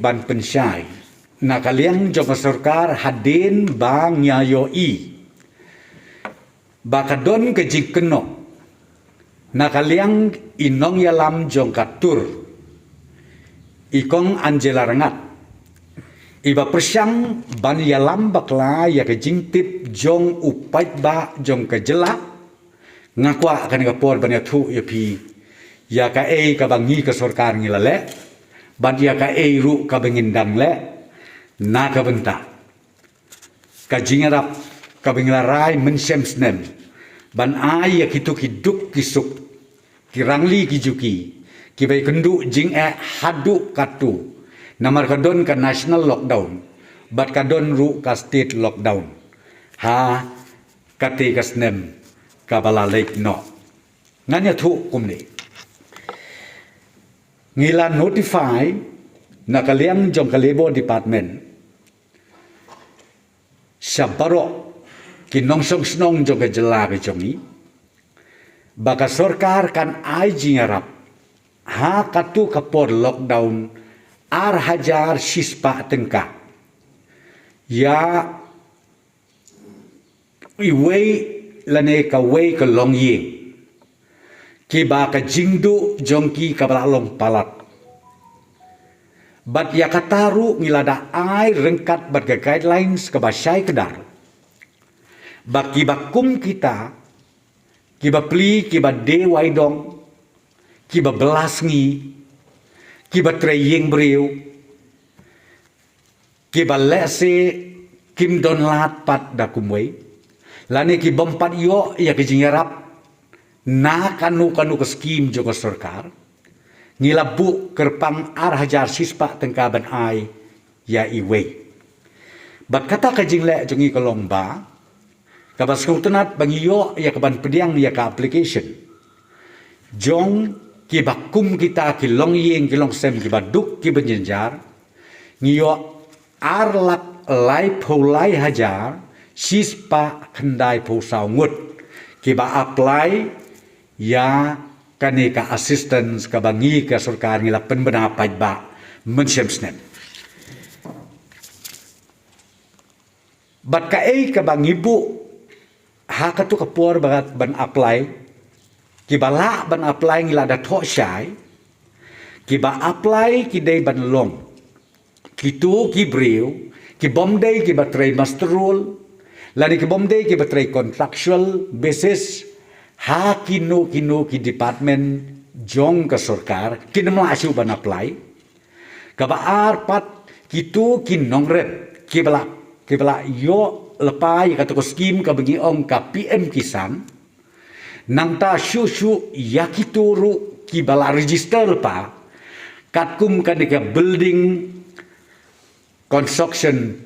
ban pensyai nakaliang jong sarkar hadin bang nyayoi bakadon kejing kenok nakaliang inong yalam jong katur ikong Angela Rengat iba persyang ban yalam bakla ya kejing tip jong upait ba jong kejela ngakwa kan kapor ban ya thu ya pi ya ka ka bangi ka sarkar ngilale ban ya ka ru ka bengindang le na ka benta ka jingarap ka bengilarai mensem snem ban ai ya kitu kiduk kisuk kirangli kijuki kibai kendu jing hadu katu namar kadon ka national lockdown bat kadon ru ka state lockdown ha kate ka snem ka bala lek no nganya thu kumni ngila notify nakaliang jong ka labor department sabaro kinong song snong jong ka jela ka jongi baka sarkar kan ai jingarap ha katu kapor lockdown ar hajar sispa tengka ya iwei lane ka wei ka long ying ki ba ka jingdu jongki ka balalong palat bat ya kataru ngilada ai rengkat bat ka guidelines ka basyai kedar baki bakum kita kiba pli kiba de waidong kiba belasngi kiba treying beriu kiba lese kim don lat pat da kumwei lani ki bompat yo ya kijingarap na kanu ke skim joko sarkar ngilabu kerpang ar hajar sispa tengkaban ai ya iwei bat kata kajing le jongi kolomba kabas kautenat bangi yo ya kaban pediang ya ka application jong ki bakum kita ki long yeng ki long sem ki baduk ki benjenjar ngiyo ar lak lai pholai hajar sispa kendai pho saw ngut ki ba apply ya kaneka assistance ka bangi ka sarkar ngila penbena paj ba mensem snem bat ka ka bangi bu ha ka tu kapor bagat ban apply ki bala ban apply ngila da tho syai ki ba apply ki dei ban long ki tu ki breu ki bomdei ki ba tray masterol lani ki bomdei ki ba tray contractual basis ha kinu ki department jong ka sarkar kinamla asu ban apply ka ba ar pat kitu kin nongret ki bala yo lepai ka to skim ka bagi ong ka PM Kisan nang ta shu yakituru ki bala register pa katkum ka de building construction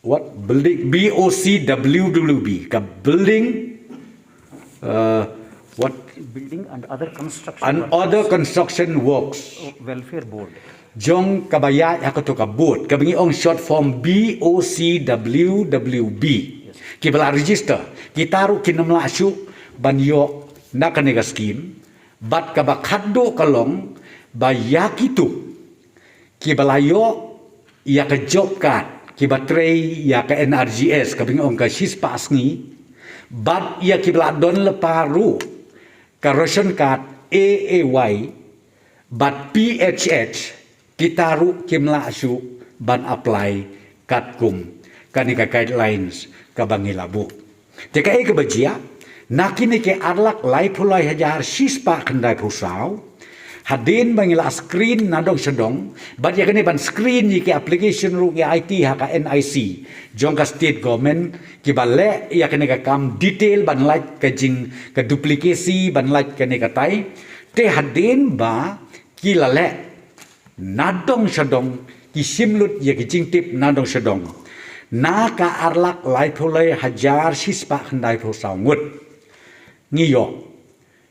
what building BOCWWB ka building what building and other construction works welfare board jong kabaya yakoto kabut kabangi ong short form BOCWWB ki bala register kitaru kinamla asu banyo nakanega scheme bat kaba khaddo kalong bayakitu ki balayo ya ka job card ki batrei ya ka NRGS kabangi ong ka sispa asngi bat ya ki bala don leparu ka ration card AAY bat PHH kitaru kimla asu ban apply katkum kanika guidelines kabangi labu teka ke bajia nakini ke arlak lai phulai hajar sispa khandai phusau hadin bangila screen nadong sedong bat yakani ban screen ni ke application ru ke IT ha ka NIC jong ka state government ki balle yakani ka kam detail ban like ka jing ka duplikasi ban like kani ka tai te hadin ba ki lale nadong sedong ki simlut ya ki jing tip nadong sedong na ka arlak lai phulai hajar sispa khandai phusau ngut ngiyo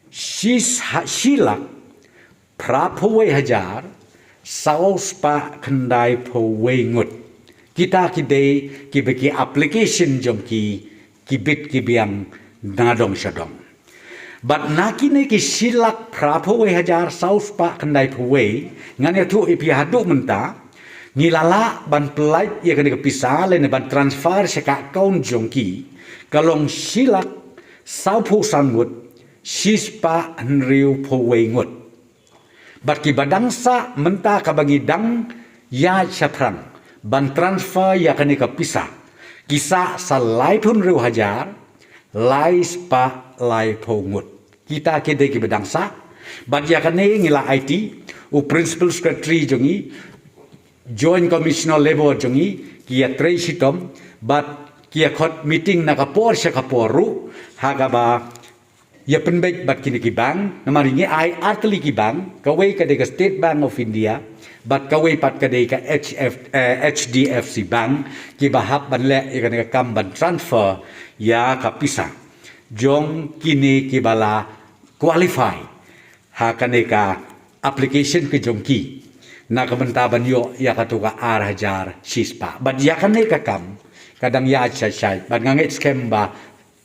silak praphawai hajar saus pa khandai phawai ngut kita kidei ki beki application jom ki bit ki biang nadong sadong But nakini ki silak prapowe hajar saus pa kendai powe ngane tu ipi haduk menta ngilala ban pelait ia kena kepisah lene ban transfer seka kaun jongki kalong silak sau po sangut sispa nriu powe ngut bat ki badangsa menta kabagi dang ya chaprang ban transfer ia kena kepisah kisah salai pun riu hajar lai spa lai po ngut kita kede ki bedangsa bat ya kane ngila IT u principal secretary jongi joint commissioner labor jongi kia trei sitom bat kia khot meeting nakapor sakaporu hagaba ya penbaik bat kini ki bank namaringi ai artli ki bank kawai kade ka State Bank of India bat kawai pat kade ka HDFC bank ki bahap ban le ya kane ka kam ban transfer ya kapisa jong kini kibala qualify ha kaneka application ke jongki na kementaban yo ya katuka hajar sispa but ya kaneka kam kadang ya chai ban nganget scam ba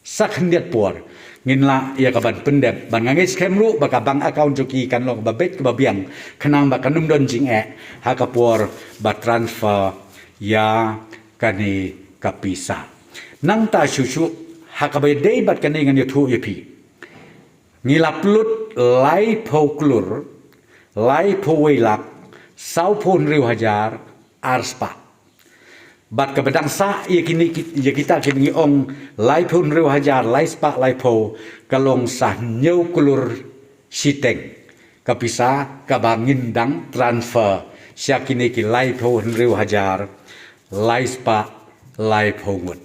sakhendiat por nginla ya kaban pendep ban nganget scam ru ba bank account joki kan long ba bet ke ba biang kenang ba kanum don jing ha kapor ba transfer ya kani kapisa nang ta susu hakabai day bat kane ngan yotu epi ngilaplut lai poklur lai powelak sau pon riu hajar arspa bat ke bedangsa ia kini ya kita kini ong lai pon riu hajar lai spa lai po kalong sah nyau kulur siteng kapisa kabangin dang transfer sia kini ki lai pon riu hajar lai spa lai pongut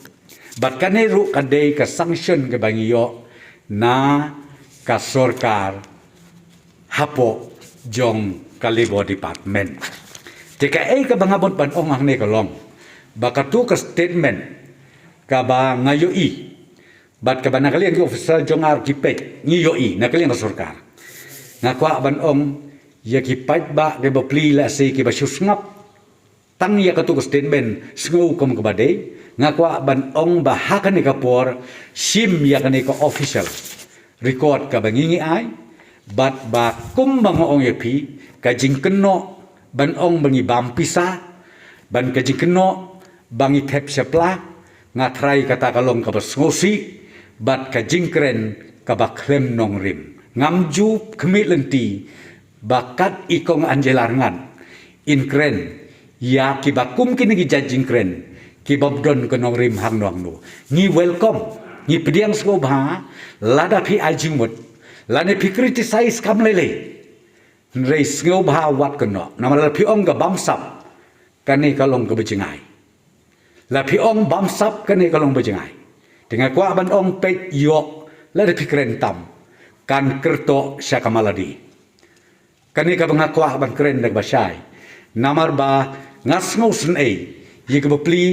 bat kane ru kadei ka sanction ke bangiyo na ka sorkar hapo jong ka labor department tika ka bangabot ban ong ang ne kalong bakatu ka statement ka ba ngayo i bat ka banakalian ki official jong archipet ngiyo i nakalian ka sorkar ngakwa ban ong ya ki pait ba ke bapli la se ki ba susngap tang ya katu ka statement sngu kom ka badai ngakwa ban ong bahakan ni kapor sim ya kani ka official record ka bangingi ai bat ba kum bang ong epi ka jingkeno ban ong bangi bampisa ban ka jingkeno bangi tep sepla ngatrai kata kalong ka basngosi bat ka jingkren ka baklem nong rim ngamju kemit lenti bakat ikong anjelarngan inkren ya ki bakum kini ki jingkren ki bobdon ke nong rim hang nong nu ni welcome ni pediang sko bha lada phi ajimut lane phi criticize kam lele reis ngo bha wat ke no namala phi ong ga bamsap kane kalong ke bejengai la phi ong bamsap kane kalong bejengai dengan kwa ban ong pet yo lada phi kren tam kan kerto syakamaladi kane ka bangakwa ban kren dag basai namar ba ngas ngo sen ye ke bepli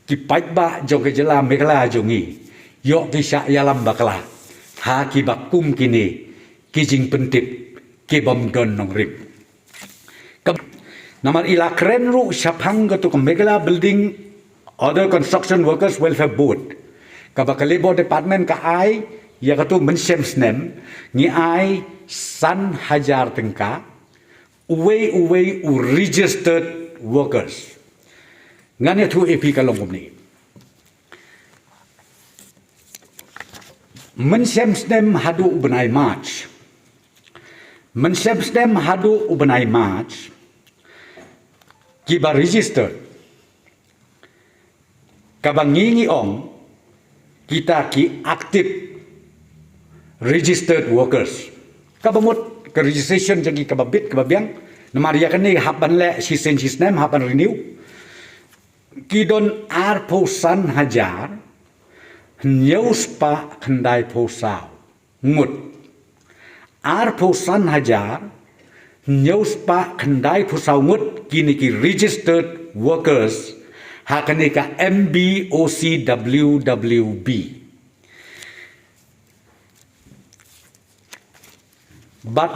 ki pait ba jong ke jela mekla jongi yo ki sya yalam bakla ha ki bakum kini ki jing pentip ki bom don nong rip namar ila kren ru syapang ke tu mekla building other construction workers welfare board ka ba labor department ka ai ya ka tu mensem snem ni ai san hajar tengka uwe registered workers ngane tu epi kalong kumni mensem stem hadu ubenai march mensem stem hadu ubenai march kiba register kabangingi ong kita ki active registered workers kabamut ke registration jagi kababit kababiang namaria kani hapan le sisen sisnem hapan renew kidon ar posan hajar nyeus pa kendai posau ngut ar posan hajar nyeus pa kendai posau ngut kini ki registered workers hakani ka MBOCWWB but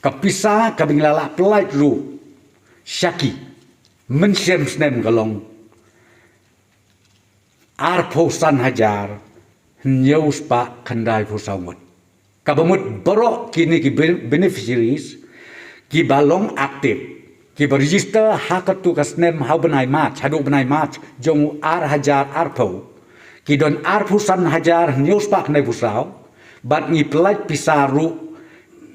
kapisa kabinglala pelait ru syaki mensem snem kalong ar posan hajar nyeus pa kendai posau ngut Kabamut borok kini ki beneficiaries ki balong aktif ki berregister hakatu kasnem hau benai mat hadu benai mat jong hajar arpo ki don arpusan hajar newspak nai pusau bat ngi pelaj pisaru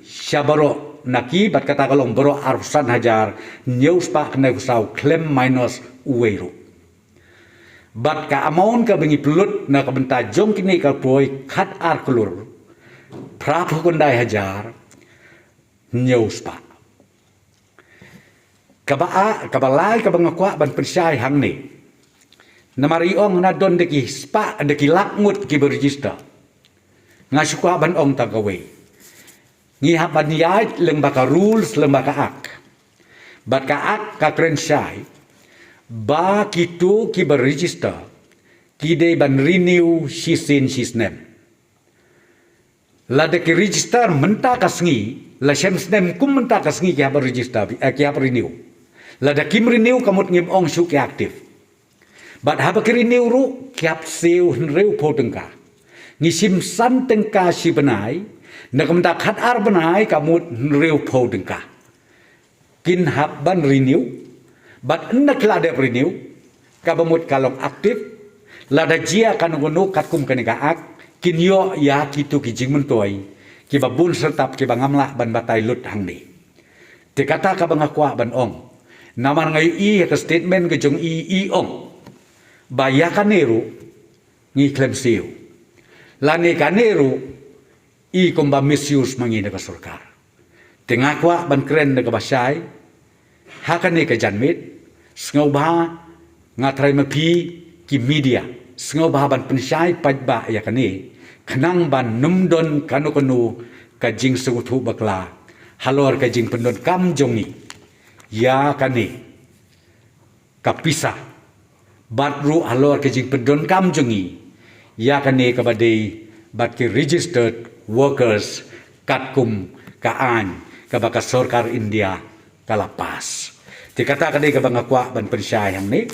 syabaro naki bat kata kalong boro arpusan hajar newspak nai pusau claim minus uweru bat ka amon ka bengi pelut na ka benta jong kini ka poi khat ar kelur prapu kundai hajar newspak kabalai kabangakwa ban pensai hang ni namari ong na don deki spa deki lakngut ki berregister ngasukwa ban ong tagawe ngi haban yai lembaga rules lembaga ak bat ka ak ka krensai ba kitu ki berregister ki de ban renew shisin shisnem la de ki register menta kasngi la shemsnem kum menta kasngi ki habar register ki habar renew la da kim renew kamut ngim ong shu ki aktif bat habar ki renew ru ki hap seu rew po tengka ngi sim san tengka si benai na kamta khat ar benai kamut rew po tengka kin hap ban renew bat enak la de renew kabamut kalong aktif la da jia kan gono katkum kanega ak kinyo ya kitu ki jing mentoi ki babun sertap ki bangamla ban batai lut hang ni te kata ka bangakwa ban ong naman ngai i ka statement ke jong i ong baya kaneru ngi klem siu lani kaneru i komba misuse mangina ka sarkar te ngakwa ban kren ka basai hakane ka janmit sngau ba ngatrai mapi ki media sngau ba ban pensai pajba ya kane kanang ban numdon kanu ka jing sugutu bakla halor ka jing pendon kam jongi ya kane kapisa batru halor ka jing pendon kam jongi ya kane ka badai bat ki registered workers katkum ka an ka baka sarkar India kalapas dikata kane ka bangakwa ban pensai yang ni